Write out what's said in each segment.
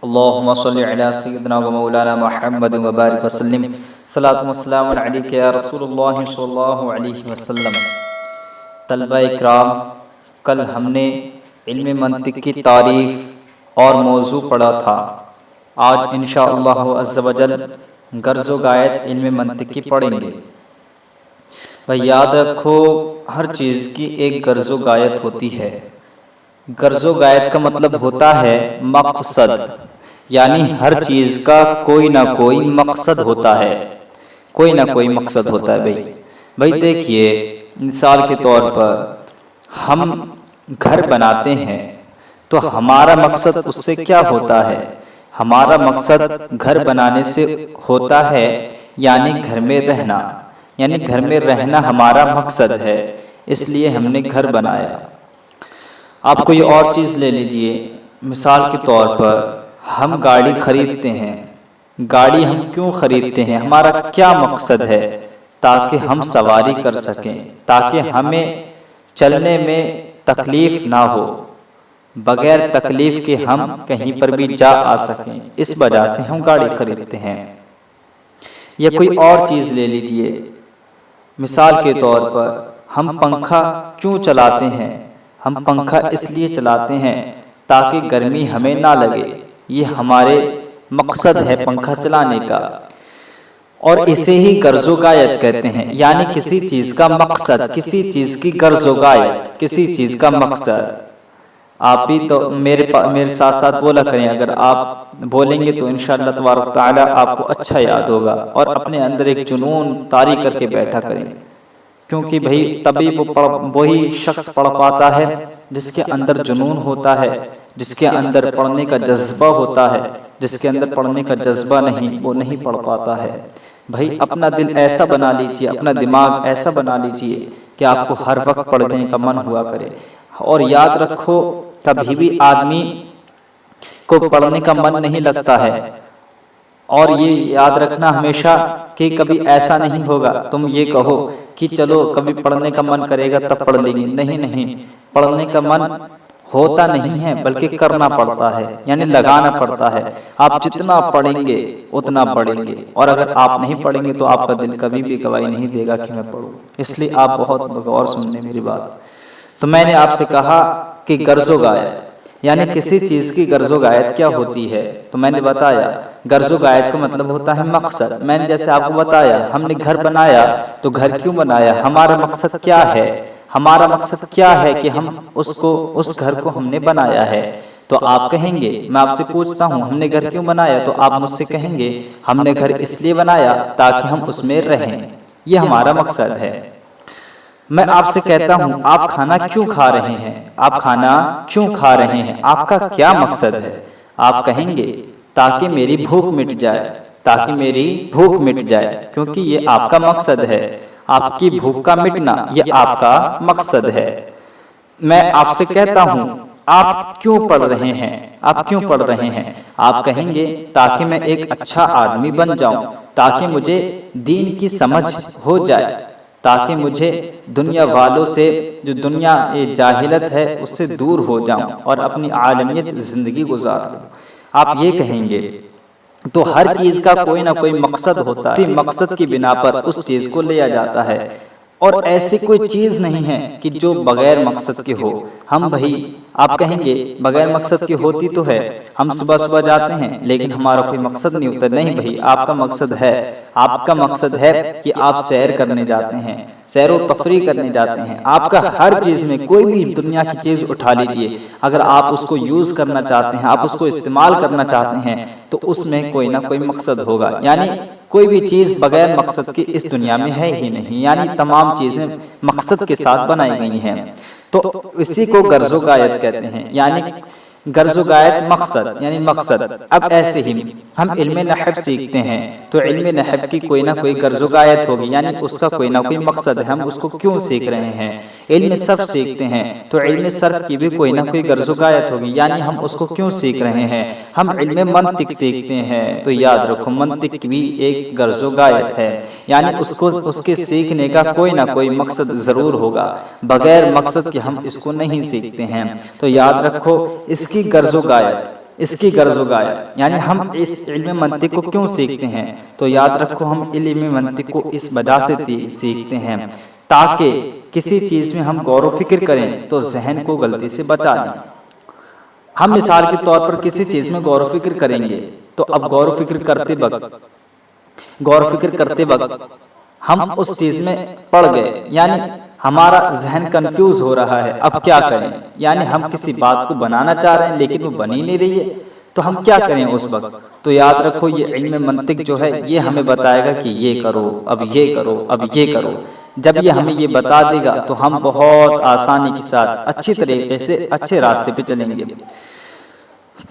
اللهم صل علی سیدنا و مولانا محمد وبارک وسلم صلاۃ و سلام علیک یا رسول اللہ صلی اللہ علیہ وسلم۔ طلبہ اکرام، کل ہم نے علم منطق کی تعریف اور موضوع پڑھا تھا۔ آج انشاءاللہ عز و جل غرض و غایت علم منطق کی پڑھیں گے۔ بھائی یاد رکھو، ہر چیز کی ایک غرض و غایت ہوتی ہے۔ غرض و غایت کا مطلب ہوتا ہے مقصد، یعنی ہر چیز کا کوئی نہ کوئی مقصد ہوتا ہے، کوئی نہ کوئی مقصد ہوتا ہے۔ بھائی دیکھیے، مثال کے طور پر ہم گھر بناتے ہیں تو ہمارا مقصد اس سے کیا ہوتا ہے؟ ہمارا مقصد گھر بنانے سے ہوتا ہے یعنی گھر میں رہنا، یعنی گھر میں رہنا ہمارا مقصد ہے، اس لیے ہم نے گھر بنایا۔ آپ کوئی اور چیز لے لیجئے، مثال کے طور پر ہم گاڑی خریدتے ہیں۔ گاڑی ہم کیوں خریدتے ہیں؟ ہمارا کیا مقصد ہے؟ تاکہ ہم سواری کر سکیں، تاکہ ہمیں چلنے میں تکلیف نہ ہو، بغیر تکلیف کے ہم کہیں پر بھی جا آ سکیں، اس وجہ سے ہم گاڑی خریدتے ہیں۔ یا کوئی اور چیز لے لیجئے، مثال کے طور پر ہم پنکھا کیوں چلاتے ہیں؟ ہم پنکھا اس لیے چلاتے ہیں تاکہ گرمی ہمیں نہ لگے، یہ ہمارے مقصد ہے پنکھا چلانے کا، اور اسے ہی غرض و غایت کہتے ہیں، یعنی کسی چیز کا مقصد، کسی چیز کی غرض و غایت، کسی چیز کا مقصد۔ آپ بھی تو میرے ساتھ ساتھ بولا کریں، اگر آپ بولیں گے تو انشاءاللہ تبارک تعالی آپ کو اچھا یاد ہوگا، اور اپنے اندر ایک جنون طاری کر کے بیٹھا کریں، کیونکہ بھائی تبھی وہی شخص پڑھ پاتا ہے جس کے اندر جنون ہوتا ہے، جس کے اندر پڑھنے کا جذبہ ہوتا ہے۔ جس کے اندر پڑھنے کا جذبہ نہیں، وہ نہیں پڑھ پاتا ہے۔ بھائی اپنا دل ایسا بنا لیجئے، اپنا دماغ ایسا بنا لیجئے کہ آپ کو ہر وقت پڑھنے کا من ہوا کرے۔ اور یاد رکھو، کبھی بھی آدمی کو پڑھنے کا من نہیں لگتا ہے، اور یہ یاد رکھنا ہمیشہ کہ کبھی ایسا نہیں ہوگا تم یہ کہو کہ چلو کبھی پڑھنے کا من کرے گا تب پڑھ لیں گے، نہیں، پڑھنے کا من ہوتا نہیں ہے بلکہ کرنا پڑتا ہے، یعنی لگانا پڑتا ہے۔ آپ جتنا پڑھیں گے اتنا پڑھیں گے، اور اگر آپ نہیں پڑھیں گے تو آپ کا دل کبھی بھی گواہی نہیں دے گا کہ میں پڑھوں۔ اس لیے آپ بہت غور سنیں میری بات۔ تو میں نے آپ سے کہا کہ غرض و غایت، یعنی کسی چیز کی غرض و غایت کیا ہوتی ہے، تو میں نے بتایا غرض و غایت کا مطلب ہوتا ہے مقصد۔ میں نے جیسے آپ کو بتایا، ہم نے گھر بنایا تو گھر کیوں بنایا؟ ہمارا مقصد کیا ہے؟ ہمارا مقصد کیا ہے کہ ہم اس گھر کو ہم نے بنایا ہے۔ تو آپ کہیں گے، میں آپ سے پوچھتا ہوں ہم نے گھر کیوں بنایا؟ تو آپ مجھ سے کہیں گے ہم نے گھر اس لیے بنایا تاکہ ہم اس میں رہیں، یہ ہمارا مقصد ہے۔ میں آپ سے کہتا ہوں آپ کھانا کیوں کھا رہے ہیں؟ آپ کھانا کیوں کھا رہے ہیں؟ آپ کا کیا مقصد ہے؟ آپ کہیں گے تاکہ میری بھوک مٹ جائے، تاکہ میری بھوک مٹ جائے، کیونکہ یہ آپ کا مقصد ہے۔ آپ کی بھوک کا مٹنا یہ آپ کا مقصد ہے۔ میں آپ سے کہتا ہوں آپ کیوں پڑھ رہے ہیں؟ آپ کیوں پڑھ رہے ہیں؟ آپ کہیں گے تاکہ میں ایک اچھا آدمی بن جاؤں، تاکہ مجھے دین کی سمجھ ہو جائے، تاکہ مجھے دنیا والوں سے، جو دنیا جاہلت ہے اس سے دور ہو جاؤں اور اپنی عالمیت زندگی گزار لوں۔ آپ یہ کہیں گے۔ تو ہر چیز کا کوئی نہ کوئی مقصد ہوتا ہے، مقصد کی بنا پر اس چیز کو لیا جاتا ہے، اور ایسی کوئی چیز نہیں ہے کہ جو بغیر مقصد کے ہو۔ ہم بھائی آپ کہیں گے بغیر مقصد کی ہوتی تو ہے، ہم صبح صبح جاتے ہیں لیکن ہمارا کوئی مقصد نہیں ہوتا۔ نہیں بھائی، آپ کا مقصد ہے، آپ کا مقصد ہے کہ آپ سیر کرنے جاتے ہیں، سیر و تفریح کرنے جاتے ہیں۔ آپ کا ہر چیز میں کوئی بھی دنیا کی چیز اٹھا لیجئے، اگر آپ اس کو یوز کرنا چاہتے ہیں، آپ اس کو استعمال کرنا چاہتے ہیں تو اس میں کوئی نہ کوئی مقصد ہوگا، یعنی کوئی بھی چیز بغیر مقصد کی اس دنیا میں ہے ہی نہیں، یعنی تمام چیزیں مقصد کے ساتھ بنائی گئی ہیں۔ تو اسی کو غرض و غایت کہتے ہیں، یعنی غرض و غایت مقصد، یعنی مقصد۔ اب ایسے ہی ہم علم نحو سیکھتے ہیں تو علم نحو کی کوئی نہ کوئی غرض و غایت ہوگی، یعنی اس کا کوئی نہ کوئی مقصد ہے، ہم اس کو کیوں سیکھ رہے ہیں۔ علم صرف سیکھتے ہیں تو علم صرف کی بھی کوئی نہ کوئی غرض و غایت ہوگی، یعنی ہم اس کو کیوں سیکھ رہے ہیں۔ ہم علم منطق سیکھتے ہیں تو یاد رکھو منطق کی بھی ایک غرض و غایت ہے، یعنی اس کے سیکھنے کا کوئی نہ کوئی مقصد ضرور ہوگا، بغیر مقصد کے ہم اس کو نہیں سیکھتے ہیں۔ تو یاد رکھو اس کی غرض و غایت، اس کی غرض و غایت، یعنی ہم اس علم منطق کو کیوں سیکھتے ہیں؟ تو یاد رکھو ہم علم منطق کو اس وجہ سے سیکھتے ہیں تاکہ کسی چیز میں ہم غور و فکر کریں تو ذہن کو غلطی سے بچا لیں۔ ہم مثال کے طور پر کسی چیز میں غور و فکر کریں گے تو اب غور و فکر کرتے وقت ہم اس چیز میں پڑ گئے، یعنی ہمارا ذہن کنفیوز ہو رہا ہے، اب کیا کریں؟ یعنی ہم کسی بات کو بنانا چاہ رہے ہیں لیکن وہ بن ہی نہیں رہی ہے، تو ہم کیا کریں اس وقت؟ تو یاد رکھو یہ علم منطق جو ہے یہ ہمیں بتائے گا کہ یہ کرو، اب یہ کرو، اب یہ کرو۔ جب یہ ہمیں یہ بتا دے گا تو ہم بہت آسانی کے ساتھ اچھی طریقے سے اچھے راستے پہ چلیں گے۔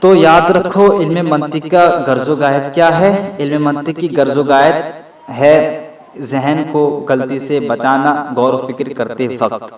تو یاد رکھو علم منطق کا غرض و غایت کیا ہے؟ علم منطق کی غرض و غایت ہے ذہن کو غلطی سے بچانا غور و فکر کرتے وقت۔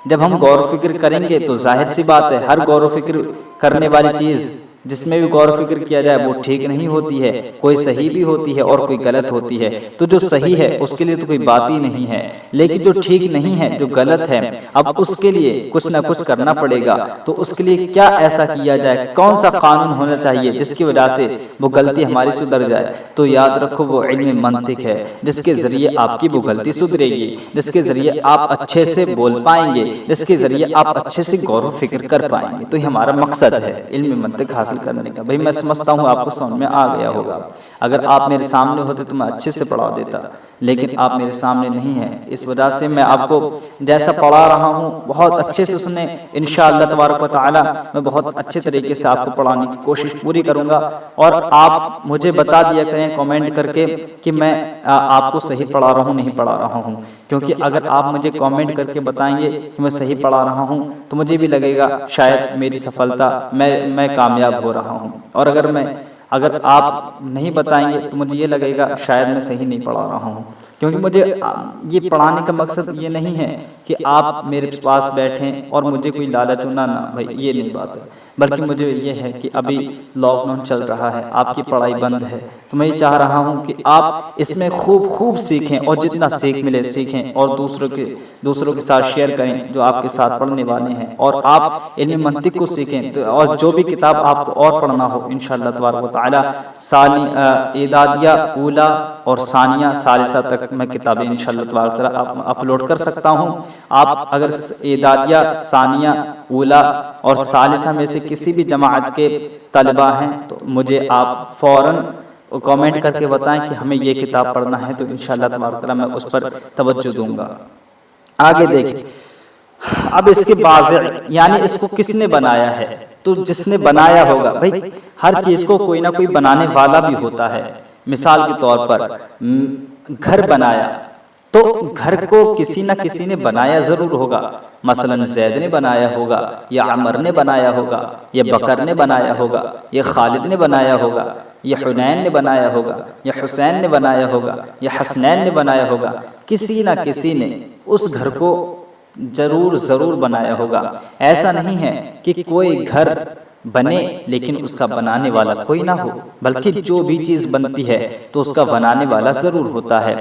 جب ہم غور و فکر کریں گے تو ظاہر سی بات ہے ہر غور و فکر کرنے والی چیز جس میں بھی غور و فکر کیا جائے وہ ٹھیک نہیں ہوتی ہے، کوئی صحیح بھی ہوتی ہے اور کوئی غلط ہوتی ہے۔ تو جو صحیح ہے اس کے لیے تو کوئی بات ہی نہیں ہے، لیکن جو ٹھیک نہیں ہے، جو غلط ہے، اب اس کے لیے کچھ نہ کچھ کرنا پڑے گا۔ تو اس کے لیے کیا ایسا کیا جائے، کون سا قانون ہونا چاہیے جس کی وجہ سے وہ غلطی ہماری سدھر جائے؟ تو یاد رکھو وہ علم منطق ہے جس کے ذریعے آپ کی وہ غلطی سدھرے گی، جس کے ذریعے آپ اچھے سے بول پائیں گے، جس کے ذریعے آپ اچھے سے غور و فکر کر پائیں گے۔ تو یہ ہمارا مقصد ہے علم منطق حاصل کرنے کا۔ بھائی میں سمجھتا ہوں آپ کو سمجھ میں آ گیا ہوگا، اگر آپ میرے سامنے ہوتے تو میں اچھے سے پڑھا دیتا، لیکن آپ میرے سامنے نہیں ہیں، اس وجہ سے میں آپ کو جیسا پڑھا رہا ہوں بہت اچھے سے سنیں۔ انشاءاللہ تبارک و تعالی میں بہت اچھے طریقے سے آپ کو پڑھانے کی کوشش پوری کروں گا، اور آپ مجھے بتا دیا کریں کامنٹ کر کے کہ میں آپ کو صحیح پڑھا رہا ہوں نہیں پڑھا رہا ہوں، کیونکہ اگر آپ مجھے کامنٹ کر کے بتائیں گے کہ میں صحیح پڑھا رہا ہوں تو مجھے بھی لگے گا شاید میری سفلتا میں کامیاب ہو رہا ہوں، اور اگر آپ نہیں بتائیں گے تو مجھے یہ لگے گا شاید میں صحیح نہیں پڑھا رہا ہوں، کیونکہ مجھے یہ پڑھانے کا مقصد یہ نہیں ہے کہ آپ میرے پاس بیٹھیں اور مجھے کوئی لالچ نہ بھائی یہ نہیں بات ہے، بلکہ مجھے یہ ہے کہ ابھی لاک ڈاؤن چل رہا ہے، آپ کی پڑھائی بند ہے، تو میں یہ چاہ رہا ہوں کہ آپ اس میں خوب سیکھیں، اور جتنا سیکھ ملے سیکھیں، اور دوسروں کے ساتھ شیئر کریں جو آپ کے ساتھ پڑھنے والے ہیں، اور آپ علم منطق کو سیکھیں، اور جو بھی کتاب آپ کو اور پڑھنا ہو انشاءاللہ تبارک و تعالی اعدادیہ اولا اور ثانیہ ثالثہ تک میں کتابیں انشاءاللہ تبارک و تعالی اپلوڈ کر سکتا ہوں۔ آپ اگر اعدادیہ ثانیہ اولا اور ثالثہ میں سے کسی بھی جماعت کے طلبہ ہیں تو مجھے آپ فوراً کامنٹ کر کے بتائیں کہ ہمیں یہ کتاب پڑھنا ہے، تو انشاءاللہ تبارک و تعالی میں اس پر توجہ دوں گا۔ آگے دیکھیں، اب اس کے واضح یعنی اس کو کس نے بنایا ہے؟ تو جس نے بنایا ہوگا، بھائی ہر چیز کو کوئی نہ کوئی بنانے والا بھی ہوتا ہے۔ مثال کے طور پر گھر بنایا تو گھر کو کسی نہ کسی نے بنایا ضرور ہوگا، مثلا زید نے بنایا ہوگا، یا عمر نے بنایا ہوگا، یا بکر نے بنایا ہوگا، یا خالد نے بنایا ہوگا، یا حنین نے بنایا ہوگا، یا حسین نے بنایا ہوگا، یا حسنین نے بنایا ہوگا۔ کسی نہ کسی نے اس گھر کو ضرور بنایا ہوگا۔ ایسا نہیں ہے کہ کوئی گھر بنے لیکن اس کا بنانے والا کوئی نہ ہو، بلکہ جو بھی چیز بنتی ہے تو اس کا بنانے والا ضرور ہوتا ہے۔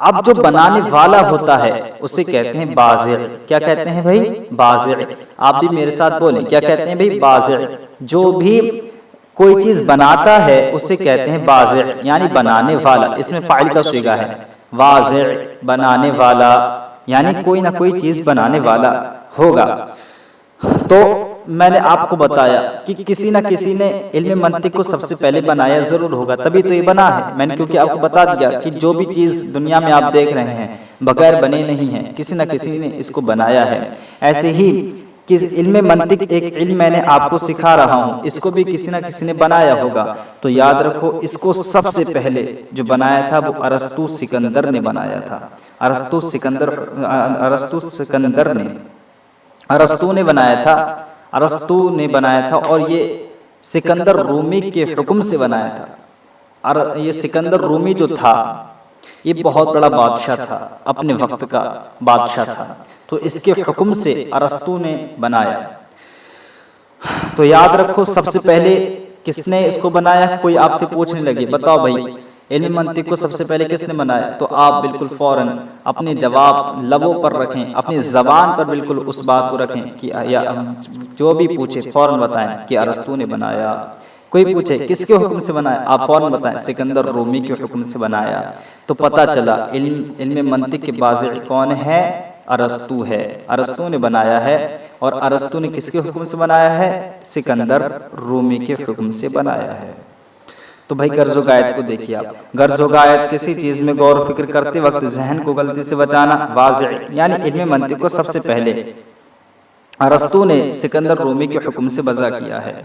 اب جو بنانے والا ہوتا ہے اسے کہتے ہیں بازع۔ کیا کہتے ہیں بھائی؟ بازع۔ آپ بھی میرے ساتھ بولیں، کیا کہتے ہیں بھائی؟ بازع۔ جو بھی کوئی چیز بناتا ہے اسے کہتے ہیں بازع، یعنی بنانے والا۔ اس میں فاعل کا صیغہ ہے، واضع، بنانے والا، یعنی کوئی نہ کوئی چیز بنانے والا ہوگا۔ تو میں نے آپ کو بتایا کہ کسی نہ کسی نے علم منطق کو سب سے پہلے بنایا ضرور ہوگا، تبھی تو یہ بنا ہے۔ میں نے کیونکہ آپ کو بتا دیا کہ جو بھی چیز دنیا میں آپ دیکھ رہے ہیں بغیر بنے نہیں ہے، کسی نہ کسی نے اس کو بنایا ہے۔ ایسے ہی کہ علم منطق ایک علم میں نے آپ کو سکھا رہا ہوں، اس کو بھی کسی نہ کسی نے بنایا ہوگا۔ تو یاد رکھو اس کو سب سے پہلے جو بنایا تھا وہ ارسطو سکندر نے بنایا تھا۔ ارسطو نے بنایا تھا، اور یہ سکندر رومی کے حکم سے بنایا تھا۔ اور یہ سکندر رومی جو تھا یہ بہت بڑا بادشاہ تھا، اپنے وقت کا بادشاہ تھا، تو اس کے حکم سے ارسطو نے بنایا۔ تو یاد رکھو سب سے پہلے کس نے اس کو بنایا؟ کوئی آپ سے پوچھنے لگے بتاؤ بھائی علم منطق کو سب سے پہلے کس نے بنایا؟ تو آپ بالکل فوراً اپنے جواب لبوں پر رکھیں، اپنی زبان پر بالکل اس بات کو رکھیں کہ یا جو بھی پوچھے فوراً بتائیں کہ ارسطو نے بنایا۔ کوئی پوچھے کس کے حکم سے بنایا، آپ فوراً بتائیں سکندر رومی کے حکم سے بنایا، تو پتہ چلا علم منطق کے بازع کون ہے؟ ارسطو ہے، ارسطو نے بنایا ہے، اور ارسطو نے کس کے حکم سے بنایا ہے؟ سکندر رومی کے حکم سے بنایا ہے۔ تو بھائی غرض و غایت کو دیکھیے آپ، غرض و غایت کسی چیز میں غور و فکر کرتے وقت ذہن کو غلطی سے بچانا، واضح یعنی علم منطق کو سب سے پہلے ارسطو نے سکندر رومی کے حکم سے وضع کیا ہے۔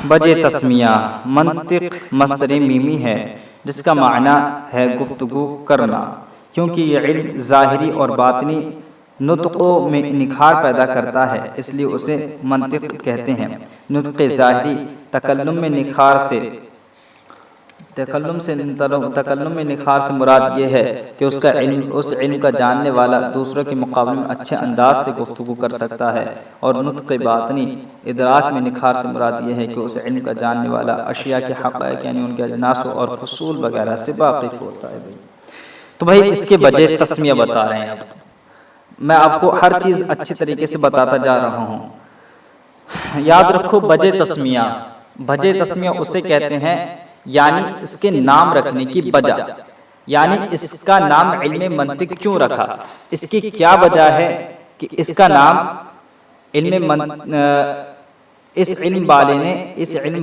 بجے تسمیہ، منطق مصدر میمی ہے جس کا معنی ہے گفتگو کرنا، کیونکہ یہ علم ظاہری اور باطنی نطقوں میں نکھار پیدا کرتا ہے، اس لیے اسے منطق کہتے ہیں۔ نطق ظاہری تکلم میں نکھار سے مراد یہ ہے کہ اس علم کا جاننے والا دوسروں کے مقابلے میں اچھے انداز سے گفتگو کر سکتا ہے، اور نطق باطنی ادراک میں نکھار سے مراد یہ ہے کہ اس علم کا جاننے والا اشیاء کے حقائق یعنی ان کے اجناس اور فصول وغیرہ سے واقف ہوتا ہے۔ تو بھائی اس کے بجے تسمیہ بتا رہے ہیں، اب میں آپ کو ہر چیز اچھی طریقے سے بتاتا جا رہا ہوں۔ یاد رکھو بجے تسمیہ، بجے تسمیہ اسے کہتے ہیں یعنی اس کے نام رکھنے کی وجہ، یعنی اس کا نام علم منطق کیوں رکھا، اس کی کیا وجہ ہے کہ اس کا نام اس علم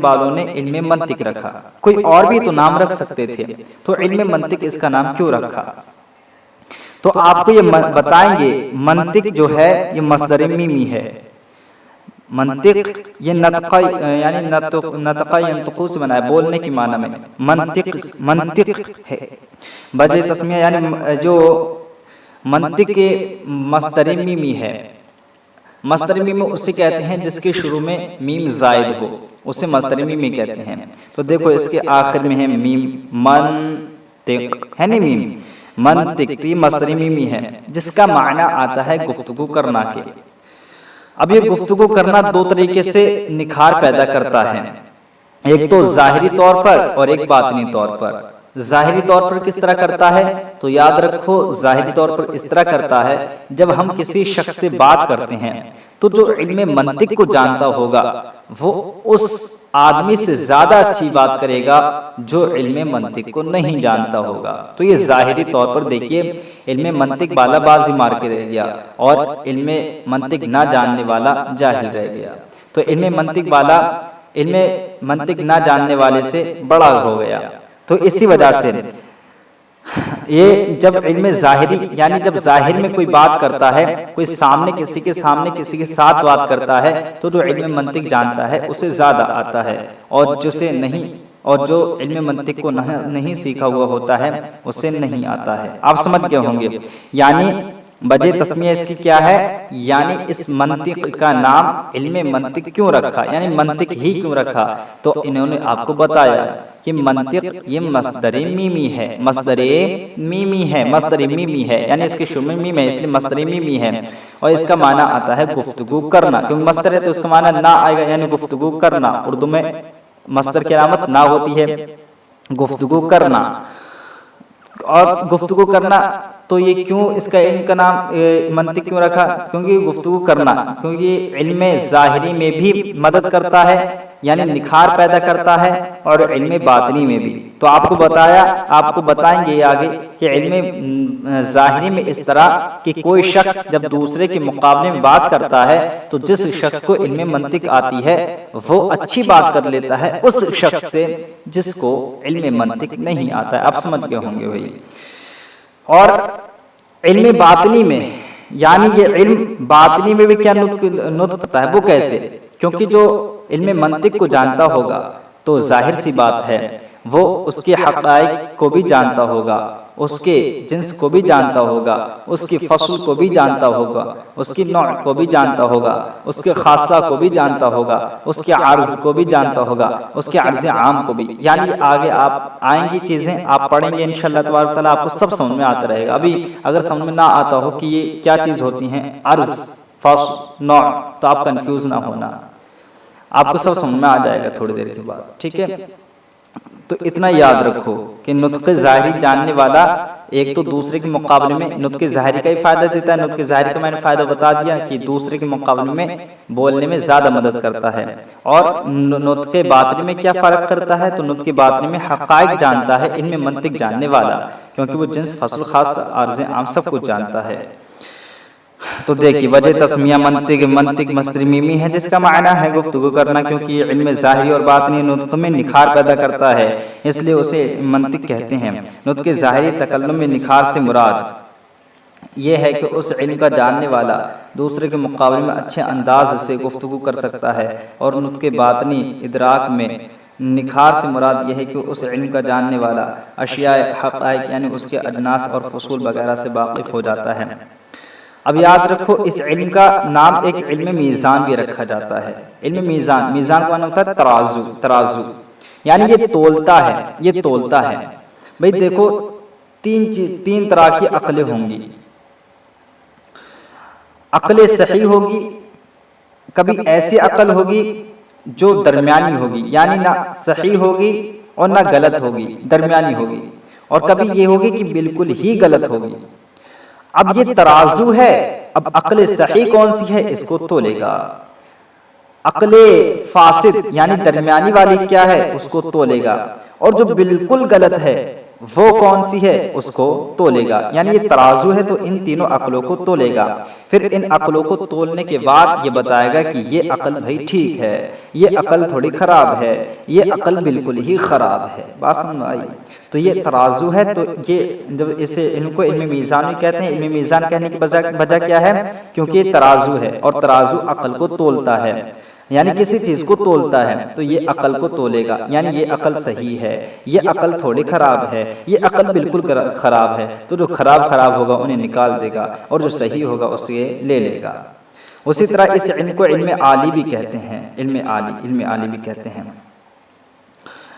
والوں نے علم منطق رکھا، کوئی اور بھی تو نام رکھ سکتے تھے، تو علم منطق اس کا نام کیوں رکھا؟ تو آپ کو یہ بتائیں گے منطق جو ہے یہ مصدر میمی ہے، منطق یہ نطقہ یعنی نطقہ ینطقو سے بنا ہے، بولنے کی معنی میں منطق ہے۔ بجے تسمیہ یعنی جو منطق کے مصدر میمی ہے، مصدر میمی اسے کہتے ہیں جس کے شروع میں میم زائد ہو، اسے مصدر میمی کہتے ہیں۔ تو دیکھو اس کے آخر میں ہے میم، منطق ہے نہیں میم، منطق یہ مصدر میمی ہے جس کا معنی آتا ہے گفتگو کرنا کے۔ اب یہ گفتگو کرنا دو طریقے سے نکھار پیدا کرتا ہے، ایک تو ظاہری طور پر اور ایک باطنی طور پر۔ ظاہری طور پر کس طرح کرتا ہے؟ تو یاد رکھو ظاہری طور پر اس طرح کرتا ہے جب ہم کسی شخص سے بات کرتے ہیں تو جو علم منطق کو جانتا ہوگا وہ اس آدمی سے زیادہ اچھی بات کرے گا جو علم منطق کو نہیں جانتا ہوگا۔ تو یہ ظاہری طور پر دیکھیے علم منطق والا بازی مار کے رہ گیا اور علم منطق نہ جاننے والا جاہل رہ گیا، تو علم منطق نہ جاننے والے سے بڑا ہو گیا۔ تو اسی وجہ سے یہ جب علم ظاہری یعنی جب ظاہر میں کوئی بات کرتا ہے، کوئی سامنے کسی کے ساتھ بات کرتا ہے تو جو علم منطق جانتا ہے اسے زیادہ آتا ہے، اور جو علم منطق کو نہیں سیکھا ہوا ہوتا ہے اسے نہیں آتا ہے۔ آپ سمجھ گئے ہوں گے، یعنی بجے تسمیہ اس کی کیا ہے، یعنی اس منطق کا نام علم منطق کیوں رکھا، یعنی منطق ہی کیوں رکھا؟ تو انہوں نے آپ کو بتایا کہ منطق یہ مصدر میمی ہے، مصدر میمی ہے یعنی اس کے شروع میں میم ہے اس لیے مصدر میمی ہے، اور اس کا معنی آتا ہے گفتگو کرنا، کیونکہ مصدر ہے تو اس کا معنی نہ آئے گا یعنی گفتگو کرنا۔ اردو میں مصدر کی علامت نہ ہوتی ہے، گفتگو کرنا، اور گفتگو کرنا تو یہ کیوں اس کا علم کا نام منطق کیوں رکھا؟ کیونکہ گفتگو کرنا، کیونکہ علم ظاہری میں بھی مدد کرتا ہے یعنی نکھار پیدا کرتا ہے، اور علم باطنی میں بھی۔ تو آپ کو بتائیں گے آگے کہ علم ظاہری میں اس طرح کہ کوئی شخص جب دوسرے کے مقابلے میں بات کرتا ہے تو جس شخص کو علم منطق آتی ہے وہ اچھی بات کر لیتا ہے اس شخص سے جس کو علم منطق نہیں آتا ہے۔ آپ سمجھ گئے ہوں گے بھائی۔ اور علم باطنی میں یعنی یہ علم باطنی میں بھی کیا نطق ہوتا ہے، وہ کیسے؟ کیونکہ جو علم منطق کو جانتا ہوگا تو ظاہر سی بات ہے وہ اس کے حقائق کو بھی جانتا ہوگا، اس کے جنس کو بھی جانتا ہوگا، اس کی فصل کو بھی جانتا ہوگا، اس کی نوع کو بھی جانتا ہوگا، اس کے خاصہ کو بھی جانتا ہوگا، اس کے عرض کو بھی جانتا ہوگا، اس کے عرض عام کو بھی، یعنی آگے آپ آئیں گی چیزیں آپ پڑھیں گے انشاءاللہ تبارک تعالیٰ آپ کو سب سمجھ میں آتا رہے گا۔ ابھی اگر سمجھ میں نہ آتا ہو کہ یہ کیا چیز ہوتی ہیں عرض، فصل، نوع، تو آپ کنفیوز نہ ہونا، آپ کو سب سمجھ میں آ جائے گا تھوڑی دیر کے بعد، ٹھیک ہے۔ تو اتنا یاد رکھو کہ نطق ظاہری جاننے والا ایک تو دوسرے کے مقابلے میں نطق ظاہری کا ہی فائدہ دیتا ہے. نطق ظاہری کا میں نے فائدہ بتا دیا کہ دوسرے کے مقابلے میں بولنے میں زیادہ مدد کرتا ہے. اور نطق باطنی میں کیا فرق کرتا ہے؟ تو نطق باطنی میں حقائق جانتا ہے، ان میں منطق جاننے والا، کیونکہ وہ جنس فصل خاص عارض عام سب کچھ جانتا ہے. تو دیکھیے وجہ تسمیہ منطق مصدر میمی ہے جس کا معنی ہے گفتگو کرنا، کیونکہ یہ علم ظاہری اور باطنی نطق میں نکھار پیدا کرتا ہے، اس لیے اسے منطق کہتے ہیں. نطق ظاہری تکلم میں نکھار سے مراد یہ ہے کہ اس علم کا جاننے والا دوسرے کے مقابلے میں اچھے انداز سے گفتگو کر سکتا ہے. اور نطق باطنی ادراک میں نکھار سے مراد یہ ہے کہ اس علم کا جاننے والا اشیاء حقائق یعنی اس کے اجناس اور فصول وغیرہ سے واقف ہو جاتا ہے. اب یاد رکھو اس علم کا نام ایک علم میزان بھی رکھا جاتا ہے. علم میزان کا معنی ہوتا ہے ترازو یعنی یہ تولتا ہے. بھئی دیکھو تین طرح کی عقلیں ہوں گی. عقل صحیح ہوگی، کبھی ایسی عقل ہوگی جو درمیانی ہوگی یعنی نہ صحیح ہوگی اور نہ غلط ہوگی، درمیانی ہوگی. اور کبھی یہ ہوگی کہ بالکل ہی غلط ہوگی. اب یہ ترازو ہے، اب عقل صحیح کون سی ہے اس کو تولے گا. عقل فاسد یعنی درمیانی والی کیا ہے اس کو تولے گا. اور جو بالکل غلط ہے وہ کون سی ہے اس کو تولے گا. یعنی یہ ترازو ہے تو ان تینوں عقلوں کو تولے گا. پھر ان عقلوں کو تولنے کے بعد یہ بتائے گا کہ یہ عقل بھائی ٹھیک ہے، یہ عقل تھوڑی خراب ہے، یہ عقل بالکل ہی خراب ہے. بات سمجھ آئی؟ تو یہ ترازو ہے. تو یہ جب ان کو علم میزان بھی کہتے ہیں. علم میزان کہنے کی وجہ کیا ہے؟ کیونکہ یہ ترازو ہے اور ترازو عقل کو تولتا ہے یعنی کسی چیز کو تولتا ہے. تو یہ عقل کو تولے گا یعنی یہ عقل صحیح ہے، یہ عقل تھوڑی خراب ہے، یہ عقل بالکل خراب ہے. تو جو خراب ہوگا انہیں نکال دے گا اور جو صحیح ہوگا اسے لے لے گا. اسی طرح اس علم کو علم عالی بھی کہتے ہیں. علم عالی بھی کہتے ہیں.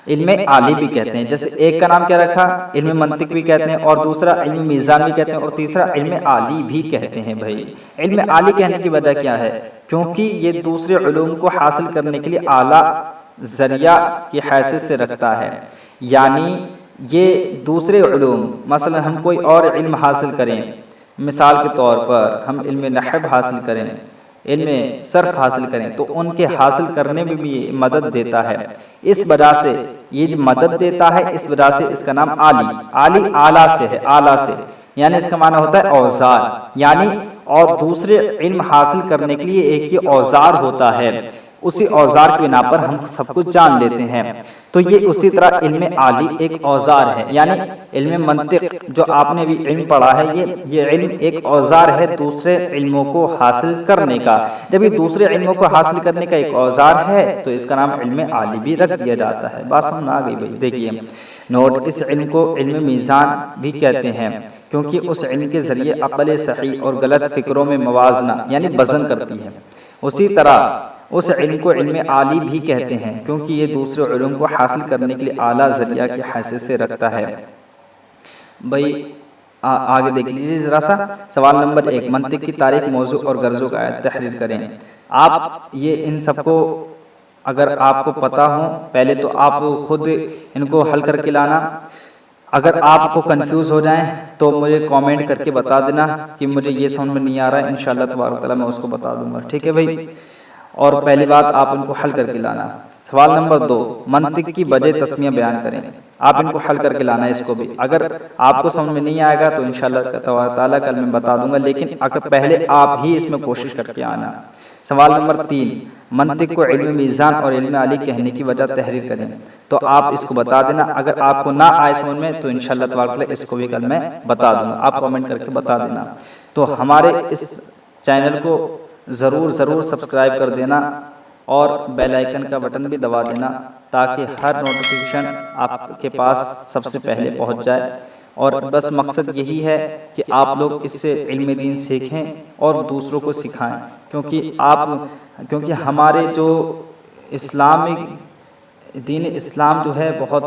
علم عالی بھی کہتے ہیں. جیسے ایک کا نام کیا رکھا؟ علم منطق بھی کہتے ہیں، اور دوسرا علم میزان بھی کہتے ہیں، اور تیسرا علم عالی بھی کہتے ہیں. بھائی علم عالی کہنے کی وجہ کیا ہے؟ کیونکہ یہ دوسرے علوم کو حاصل کرنے کے لیے اعلیٰ ذریعہ کی حیثیت سے رکھتا ہے. یعنی یہ دوسرے علوم، مثلا ہم کوئی اور علم حاصل کریں، مثال کے طور پر ہم علم نحو حاصل کریں، علم صرف حاصل کریں، تو ان کے حاصل کرنے میں بھی مدد دیتا ہے. اس وجہ سے یہ جو مدد دیتا ہے اس وجہ سے اس کا نام عالی اعلیٰ سے ہے. اعلیٰ سے یعنی اس کا معنی ہوتا ہے اوزار، یعنی اور دوسرے علم حاصل کرنے کے لیے ایک یہ اوزار ہوتا ہے. اسی اوزار کی بنا پر ہم سب کچھ جان لیتے ہیں. تو یہ اسی طرح علم عالی ایک اوزار ہے. یعنی علم منطق جو آپ نے بھی علم پڑھا ہے، یہ علم ایک اوزار ہے دوسرے علموں کو حاصل کرنے کا. جب یہ دوسرے علموں کو حاصل کرنے کا ایک اوزار ہے تو اس کا نام علم عالی بھی رکھ دیا جاتا ہے. بات سمجھ آ گئی بھائی؟ دیکھیے نوٹ، اس علم کو علم میزان بھی کہتے ہیں کیونکہ اس علم کے ذریعے عقل صحیح اور غلط فکروں میں موازنہ یعنی وزن کرتی ہے. اسی طرح اس علم کو علم عالی بھی کہتے ہیں کیونکہ یہ دوسرے علوم کو حاصل کرنے کے لیے اعلیٰ ذریعہ کی حیثیت سے رکھتا ہے. بھائی آگے دیکھ لیجیے ذرا سا. سوال نمبر 1، منطق کی تعریف، موضوع اور غرضوں کا تحریر کریں. آپ یہ ان سب کو اگر آپ کو پتہ ہو پہلے تو آپ خود ان کو حل کر کے لانا. اگر آپ کو کنفیوز ہو جائیں تو مجھے کامنٹ کر کے بتا دینا کہ مجھے یہ سمجھ میں نہیں آ رہا ہے، انشاءاللہ تبارک تعالیٰ میں اس کو بتا دوں گا. ٹھیک ہے بھائی؟ اور پہلی بات آپ ان کو حل کر کے لانا. سوال نمبر 2، منطق کی وجہ تسمیہ بیان کریں. آپ ان کو حل کر کے لانا ہے اس کو بھی. اگر آپ کو سمجھ میں نہیں آئے گا تو انشاءاللہ تبارک تعالیٰ کل میں بتا دوں گا، لیکن اگر پہلے آپ ہی اس میں کوشش کر کے آنا. سوال نمبر 3، منطق کو علم میزان اور علم عالی کہنے کی وجہ تحریر کریں. تو آپ اس کو بتا دینا. اگر آپ کو نہ آئے سمجھ میں تو انشاءاللہ تبارک تعالیٰ اس کو بھی کل میں بتا دوں گا. آپ کامنٹ کر کے بتا دینا. تو ہمارے اس چینل کو ضرور سبسکرائب کر دینا اور بیل آئیکن کا بٹن بھی دبا دینا تاکہ ہر نوٹیفیکیشن آپ کے پاس سب سے پہلے پہنچ جائے. اور بس مقصد یہی ہے کہ آپ لوگ اس سے علم دین سیکھیں اور دوسروں کو سکھائیں، کیونکہ ہمارے جو دین اسلام جو ہے بہت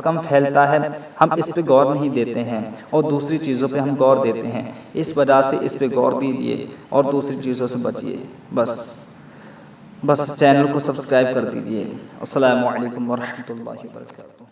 کم پھیلتا ہے. ہم اس پہ غور نہیں دیتے ہیں اور دوسری چیزوں پہ ہم غور دیتے ہیں. اس وجہ سے اس پہ غور دیجئے اور دوسری چیزوں سے بچیے. بس چینل کو سبسکرائب کر دیجئے. السلام علیکم ورحمۃ اللہ وبرکاتہ.